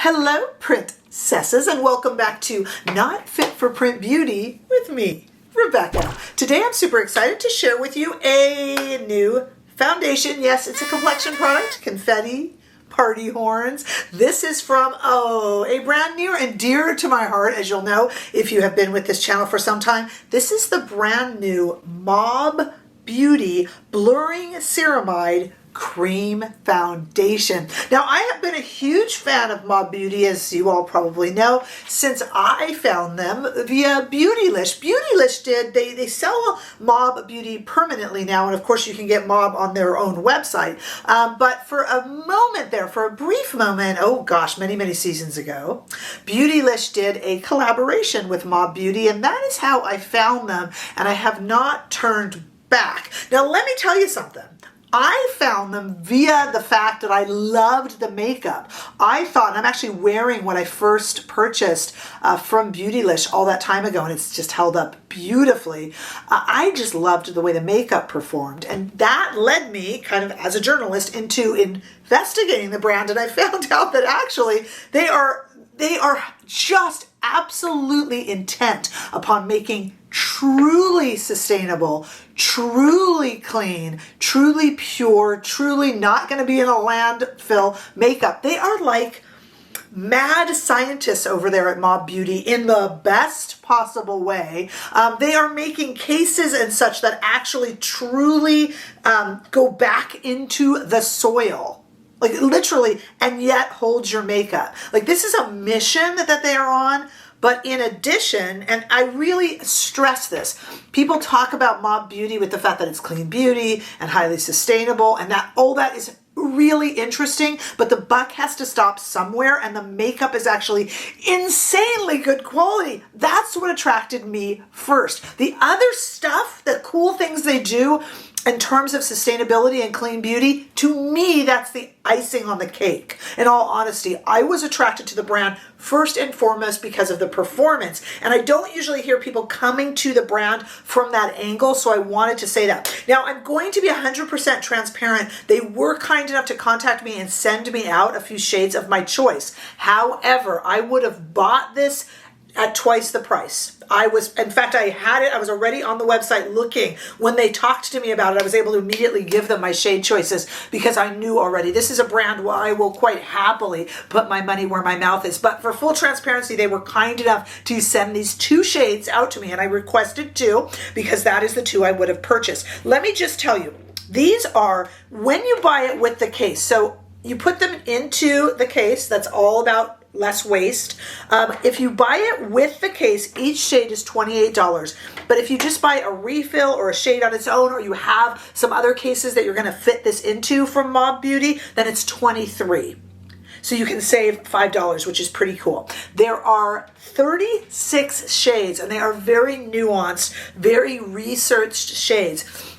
Hello, princesses, and welcome back to Not Fit for Print Beauty with me, Rebecca. Today I'm super excited to share with you a new foundation. Yes, it's a complexion product, confetti, party horns. This is from, a brand near and dear to my heart, as you'll know if you have been with this channel for some time. This is the brand new Mob Beauty Blurring Ceramide Cream Foundation. Now, I have been a huge fan of Mob Beauty, as you all probably know, since I found them via Beautylish. Beautylish they sell Mob Beauty permanently now, and of course you can get Mob on their own website. But for a brief moment, oh gosh, many seasons ago, Beautylish did a collaboration with Mob Beauty, and that is how I found them, and I have not turned back. Now, let me tell you something. I found them via the fact that I loved the makeup. I thought, and I'm actually wearing what I first purchased from Beautylish all that time ago, and it's just held up beautifully. I just loved the way the makeup performed, and that led me, kind of as a journalist, into investigating the brand, and I found out that actually they are just absolutely intent upon making truly sustainable, truly clean, truly pure, truly not going to be in a landfill makeup. They are like mad scientists over there at Mob Beauty in the best possible way. They are making cases and such that actually truly go back into the soil. Like literally, and yet holds your makeup. Like this is a mission that they are on. But in addition, and I really stress this, people talk about Mob Beauty with the fact that it's clean beauty and highly sustainable, and that all that is really interesting, but the buck has to stop somewhere, and the makeup is actually insanely good quality. That's what attracted me first. The other stuff, the cool things they do in terms of sustainability and clean beauty, to me, that's the icing on the cake. In all honesty, I was attracted to the brand first and foremost because of the performance. And I don't usually hear people coming to the brand from that angle, so I wanted to say that. Now, I'm going to be 100% transparent. They were kind enough to contact me and send me out a few shades of my choice. However, I would have bought this at twice the price. In fact, I had it, I was already on the website looking. When they talked to me about it, I was able to immediately give them my shade choices because I knew already this is a brand where I will quite happily put my money where my mouth is. But for full transparency, they were kind enough to send these two shades out to me, and I requested two because that is the two I would have purchased. Let me just tell you, these are, when you buy it with the case, so you put them into the case, that's all about less waste. If you buy it with the case, each shade is $28. But if you just buy a refill or a shade on its own, or you have some other cases that you're going to fit this into from Mob Beauty, then it's $23. So you can save $5, which is pretty cool. There are 36 shades, and they are very nuanced, very researched shades.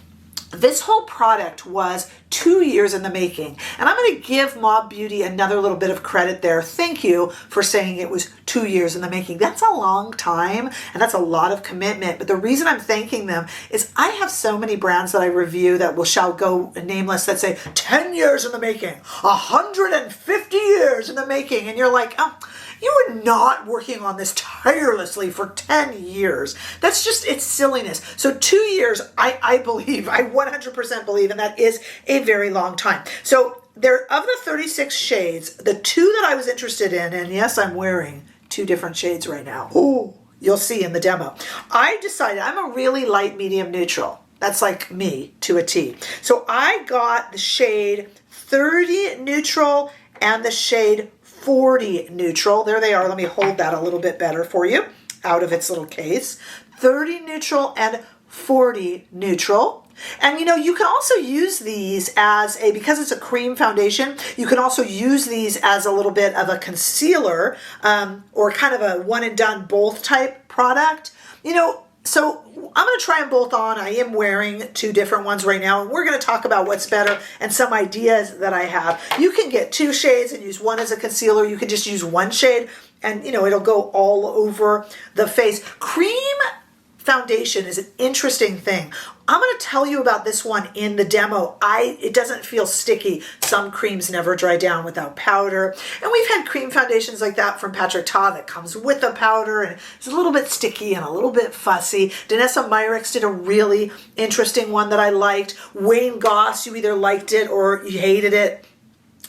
This whole product was 2 years in the making, and I'm going to give Mob Beauty another little bit of credit there. Thank you for saying it was 2 years in the making. That's a long time, and that's a lot of commitment, but the reason I'm thanking them is I have so many brands that I review that shall go nameless that say 10 years in the making, 150 years in the making, and you're like, oh, you were not working on this tirelessly for 10 years. That's just, it's silliness. So 2 years, I believe, I 100% believe, and that is a very long time. So there, of the 36 shades, the two that I was interested in, and yes, I'm wearing two different shades right now. Oh, you'll see in the demo. I decided I'm a really light medium neutral. That's like me to a T. So I got the shade 30 neutral and the shade 40 neutral. There they are. Let me hold that a little bit better for you out of its little case. 30 neutral and 40 neutral. And you know, you can also use these as because it's a cream foundation, you can also use these as a little bit of a concealer or kind of a one and done both type product. You know, so I'm going to try them both on. I am wearing two different ones right now, and we're going to talk about what's better and some ideas that I have. You can get two shades and use one as a concealer. You can just use one shade, and you know, it'll go all over the face. Cream foundation is an interesting thing. I'm going to tell you about this one in the demo. It doesn't feel sticky. Some creams never dry down without powder. And we've had cream foundations like that from Patrick Ta that comes with a powder and it's a little bit sticky and a little bit fussy. Danessa Myricks did a really interesting one that I liked. Wayne Goss, you either liked it or you hated it.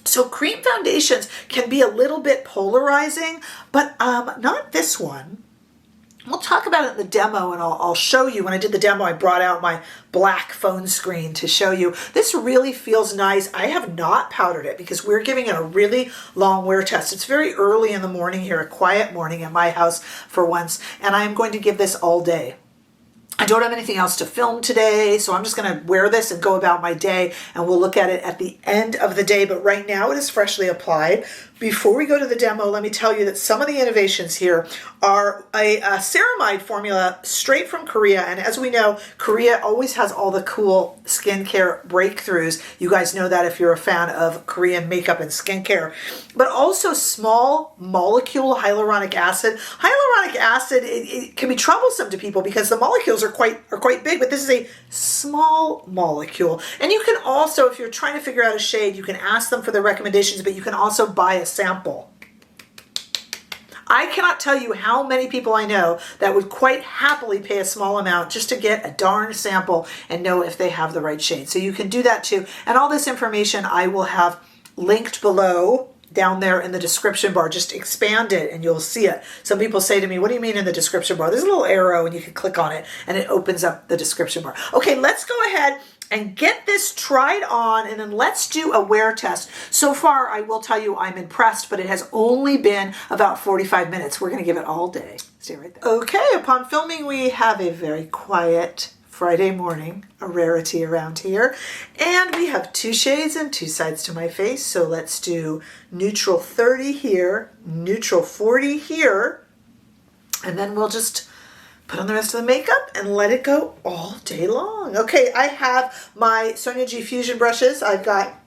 So cream foundations can be a little bit polarizing, but not this one. We'll talk about it in the demo, and I'll show you. When I did the demo, I brought out my black phone screen to show you. This really feels nice. I have not powdered it because we're giving it a really long wear test. It's very early in the morning here, a quiet morning at my house for once, and I'm going to give this all day. I don't have anything else to film today, so I'm just going to wear this and go about my day, and we'll look at it at the end of the day, but right now it is freshly applied. Before we go to the demo, let me tell you that some of the innovations here are a ceramide formula straight from Korea, and as we know, Korea always has all the cool skincare breakthroughs. You guys know that if you're a fan of Korean makeup and skincare, but also small molecule hyaluronic acid. Hyaluronic acid, it can be troublesome to people because the molecules are quite big, but this is a small molecule. And you can also, if you're trying to figure out a shade, you can ask them for their recommendations, but you can also buy a sample. I cannot tell you how many people I know that would quite happily pay a small amount just to get a darn sample and know if they have the right shade. So you can do that too. And all this information I will have linked below down there in the description bar. Just expand it and you'll see it. Some people say to me, what do you mean in the description bar? There's a little arrow and you can click on it and it opens up the description bar. Okay, let's go ahead and get this tried on, and then let's do a wear test. So far, I will tell you I'm impressed, but it has only been about 45 minutes. We're gonna give it all day. Stay right there. Okay, upon filming, we have a very quiet Friday morning, a rarity around here. And we have 2 shades and 2 sides to my face. So let's do neutral 30 here, neutral 40 here, and then we'll just put on the rest of the makeup and let it go all day long. Okay, I have my Sonia G Fusion brushes. I've got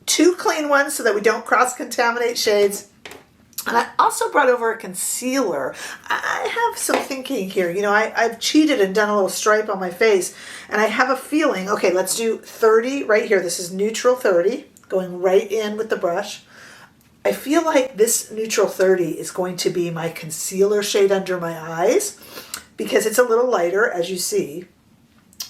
2 clean ones so that we don't cross-contaminate shades. And I also brought over a concealer. I have some thinking here. You know, I've cheated and done a little stripe on my face, and I have a feeling, okay, let's do 30 right here. This is neutral 30, going right in with the brush. I feel like this neutral 30 is going to be my concealer shade under my eyes, because it's a little lighter, as you see.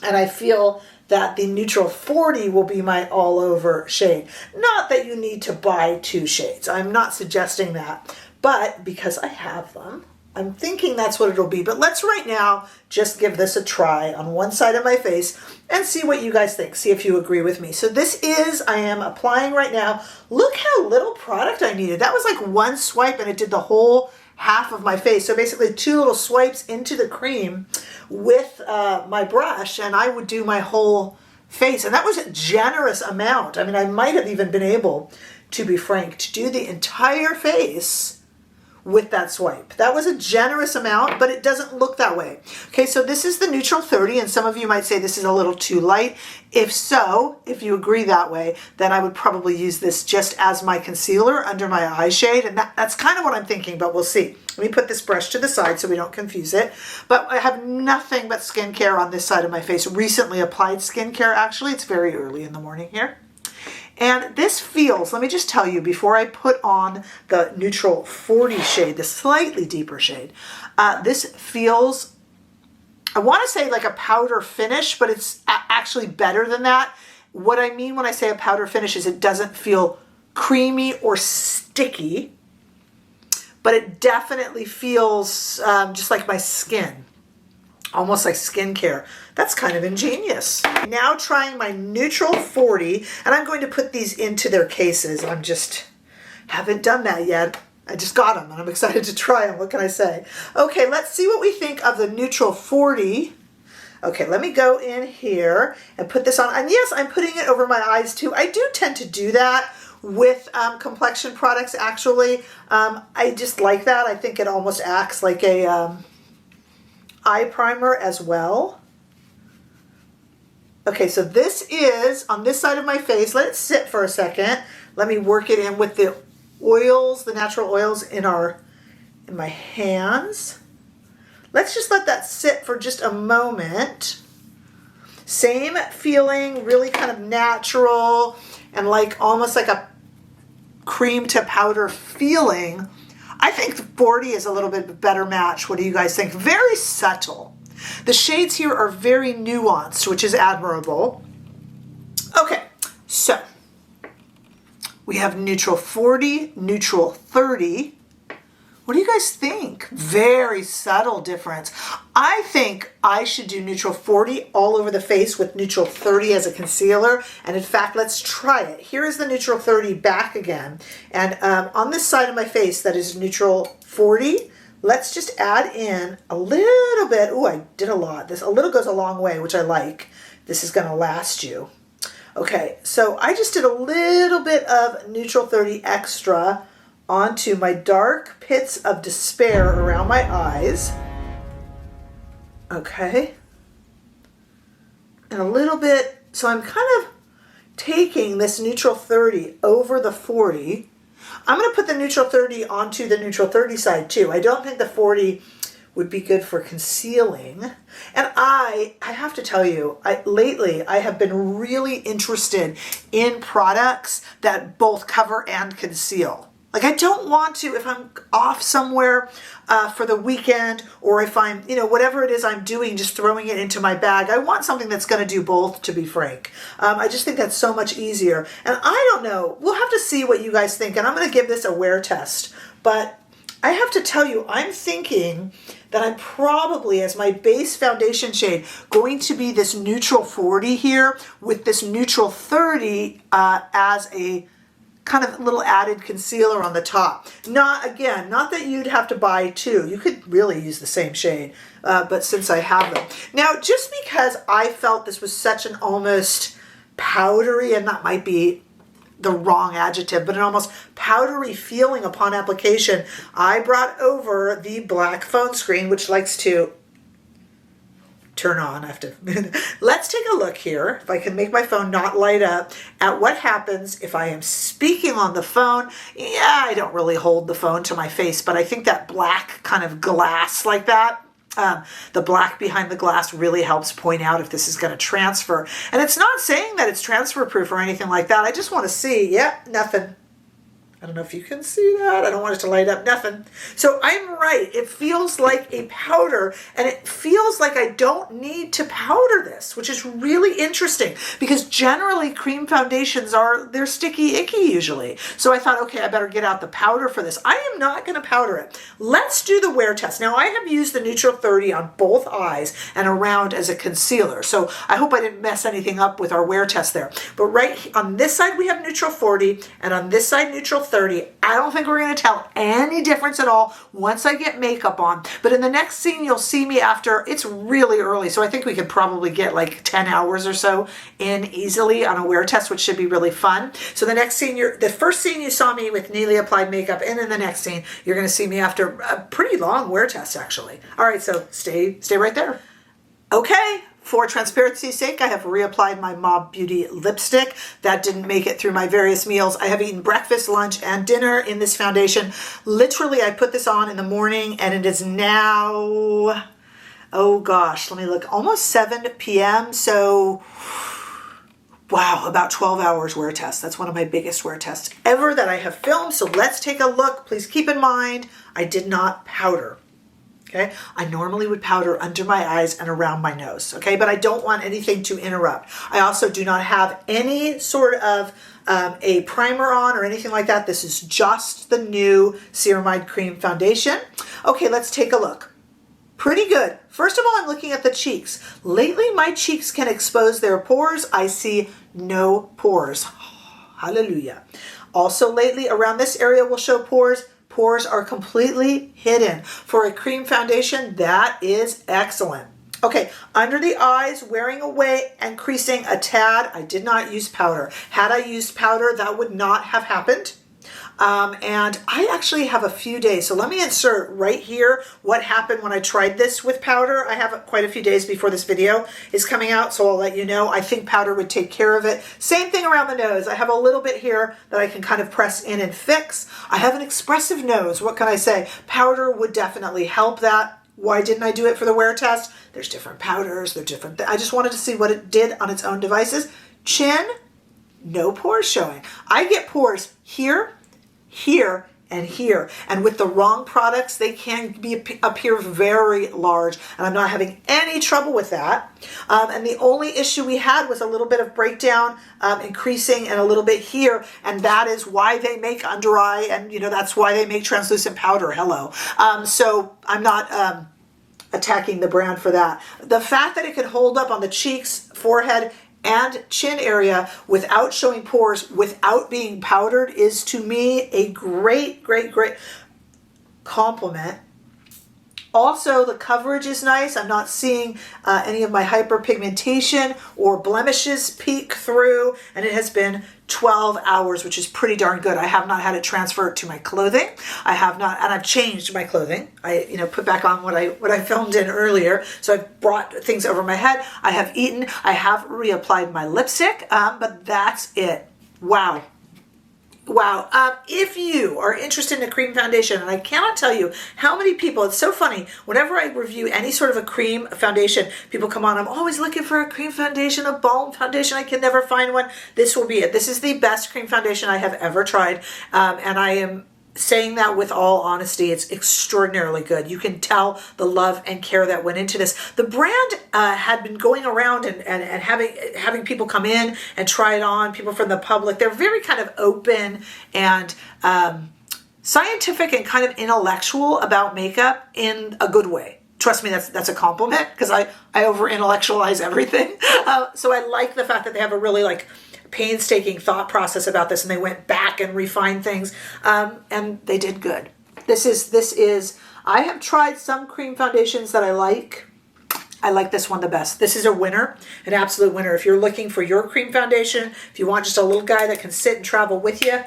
And I feel that the neutral 40 will be my all over shade. Not that you need to buy 2 shades. I'm not suggesting that. But because I have them, I'm thinking that's what it'll be. But let's right now just give this a try on one side of my face and see what you guys think. See if you agree with me. So this is, I am applying right now. Look how little product I needed. That was like 1 swipe and it did the whole half of my face. So basically 2 little swipes into the cream with my brush, and I would do my whole face. And that was a generous amount. I mean, I might have even been able, to be frank, to do the entire face with that swipe. That was a generous amount, but it doesn't look that way. Okay, so this is the neutral 30, and some of you might say this is a little too light. If so, if you agree that way, then I would probably use this just as my concealer under my eye shade, and that's kind of what I'm thinking, but we'll see. Let me put this brush to the side so we don't confuse it. But I have nothing but skincare on this side of my face. Recently applied skincare, actually. It's very early in the morning here. And this feels, let me just tell you, before I put on the neutral 40 shade, the slightly deeper shade, this feels, I want to say like a powder finish, but it's actually better than that. What I mean when I say a powder finish is it doesn't feel creamy or sticky, but it definitely feels just like my skin. Almost like skincare. That's kind of ingenious. Now trying my neutral 40, and I'm going to put these into their cases. I'm just, haven't done that yet. I just got them and I'm excited to try them. What can I say? Okay, let's see what we think of the neutral 40. Okay, let me go in here and put this on. And yes, I'm putting it over my eyes too. I do tend to do that with complexion products, actually. I just like that. I think it almost acts like a eye primer as well. Okay, so this is on this side of my face. Let it sit for a second. Let me work it in with the oils, the natural oils in my hands. let's just let that sit for just a moment. Same feeling, really kind of natural and like almost like a cream to powder feeling. I think 40 is a little bit better match. What do you guys think? Very subtle. The shades here are very nuanced, which is admirable. Okay, so we have neutral 40, neutral 30. What do you guys think? Very subtle difference. I think I should do neutral 40 all over the face with neutral 30 as a concealer. And in fact, let's try it. Here is the neutral 30 back again. And on this side of my face, that is neutral 40. Let's just add in a little bit. Oh, I did a lot. This a little goes a long way, which I like. This is going to last you. Okay, so I just did a little bit of neutral 30 extra onto my dark pits of despair around my eyes. Okay. And a little bit, so I'm kind of taking this neutral 30 over the 40. I'm going to put the neutral 30 onto the neutral 30 side too. I don't think the 40 would be good for concealing. And I have to tell you, lately I have been really interested in products that both cover and conceal. Like I don't want to, if I'm off somewhere for the weekend, or if I'm, whatever it is I'm doing, just throwing it into my bag. I want something that's going to do both, to be frank. I just think that's so much easier. And I don't know, we'll have to see what you guys think. And I'm going to give this a wear test. But I have to tell you, I'm thinking that I'm probably, as my base foundation shade, going to be this neutral 40 here with this neutral 30 as a kind of little added concealer on the top. Not that you'd have to buy two. You could really use the same shade, but since I have them. Now, just because I felt this was such an almost powdery, and that might be the wrong adjective, but an almost powdery feeling upon application, I brought over the black phone screen, which likes to turn on. I have to. Let's take a look here, if I can make my phone not light up, at what happens if I am speaking on the phone. Yeah, I don't really hold the phone to my face, but I think that black kind of glass like that, the black behind the glass really helps point out if this is going to transfer. And it's not saying that it's transfer proof or anything like that. I just want to see. Yep, nothing. I don't know if you can see that. I don't want it to light up, nothing. So I'm right. It feels like a powder, and it feels like I don't need to powder this, which is really interesting because generally cream foundations they're sticky, icky usually. So I thought, okay, I better get out the powder for this. I am not going to powder it. Let's do the wear test. Now I have used the neutral 30 on both eyes and around as a concealer. So I hope I didn't mess anything up with our wear test there. But right on this side, we have neutral 40, and on this side, neutral 30. I don't think we're going to tell any difference at all once I get makeup on. But in the next scene, you'll see me after. It's really early, so I think we could probably get like 10 hours or so in easily on a wear test, which should be really fun. So the next scene, the first scene you saw me with neatly applied makeup, and in the next scene, you're going to see me after a pretty long wear test, actually. All right, so stay right there. Okay. For transparency's sake, I have reapplied my Mob Beauty lipstick. That didn't make it through my various meals. I have eaten breakfast, lunch, and dinner in this foundation. Literally, I put this on in the morning, and it is now, oh gosh, let me look, almost 7 p.m. So, wow, about 12 hours wear test. That's one of my biggest wear tests ever that I have filmed. So let's take a look. Please keep in mind, I did not powder. Okay, I normally would powder under my eyes and around my nose, okay, but I don't want anything to interrupt. I also do not have any sort of a primer on or anything like that. This is just the new Ceramide Cream Foundation. Okay, let's take a look. Pretty good. First of all, I'm looking at the cheeks. Lately, my cheeks can expose their pores. I see no pores. Hallelujah. Also, lately, around this area will show pores. Pores are completely hidden. For a cream foundation, that is excellent. Okay, under the eyes, wearing away and creasing a tad. I did not use powder. Had I used powder, that would not have happened. And I actually have a few days. So let me insert right here what happened when I tried this with powder. I have quite a few days before this video is coming out, so I'll let you know. I think powder would take care of it. Same thing around the nose. I have a little bit here that I can kind of press in and fix. I have an expressive nose. What can I say? Powder would definitely help that. Why didn't I do it for the wear test? There's different powders, they're different. I just wanted to see what it did on its own devices. Chin, no pores showing. I get pores here, here, and here. And with the wrong products, they can appear very large. And I'm not having any trouble with that. And the only issue we had was a little bit of breakdown, increasing, and a little bit here. And that is why they make under eye, and that's why they make translucent powder. Hello. So I'm not attacking the brand for that. The fact that it could hold up on the cheeks, forehead, and chin area without showing pores, without being powdered, is to me a great, great, great compliment. Also, the coverage is nice. I'm not seeing any of my hyperpigmentation or blemishes peek through, and it has been 12 hours, which is pretty darn good. I have not had it transfer to my clothing. I have not, and I've changed my clothing. I, put back on what I filmed in earlier. So I've brought things over my head. I have eaten. I have reapplied my lipstick, but that's it. Wow. Wow. If you are interested in a cream foundation, and I cannot tell you how many people, it's so funny, whenever I review any sort of a cream foundation, people come on, I'm always looking for a cream foundation, a balm foundation, I can never find one. This will be it. This is the best cream foundation I have ever tried, and I am saying that with all honesty. It's extraordinarily good. You can tell the love and care that went into this. The brand had been going around and having people come in and try it on, people from the public. They're very kind of open and scientific and kind of intellectual about makeup in a good way. Trust me, that's a compliment, because I over intellectualize everything. So I like the fact that they have a really painstaking thought process about this, and they went back and refined things, and they did good. This is I have tried some cream foundations that I like. I like this one the best. This is a winner, an absolute winner. If you're looking for your cream foundation, if you want just a little guy that can sit and travel with you,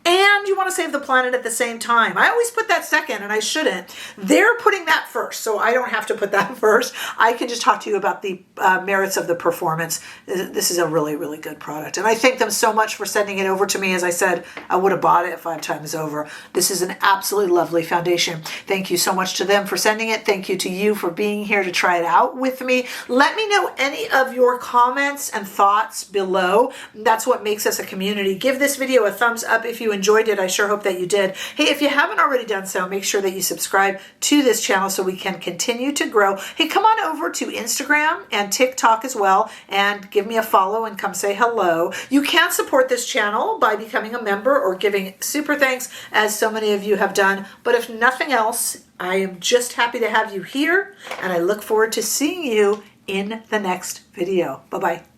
and you want to save the planet at the same time. I always put that second, and I shouldn't. They're putting that first, so I don't have to put that first. I can just talk to you about the merits of the performance. This is a really, really good product, and I thank them so much for sending it over to me. As I said, I would have bought it 5 times over. This is an absolutely lovely foundation. Thank you so much to them for sending it. Thank you to you for being here to try it out with me. Let me know any of your comments and thoughts below. That's what makes us a community. Give this video a thumbs up if you enjoyed it. I sure hope that you did. Hey, if you haven't already done so, make sure that you subscribe to this channel so we can continue to grow. Hey, come on over to Instagram and TikTok as well and give me a follow and come say hello. You can support this channel by becoming a member or giving super thanks, as so many of you have done. But if nothing else, I am just happy to have you here, and I look forward to seeing you in the next video. Bye-bye.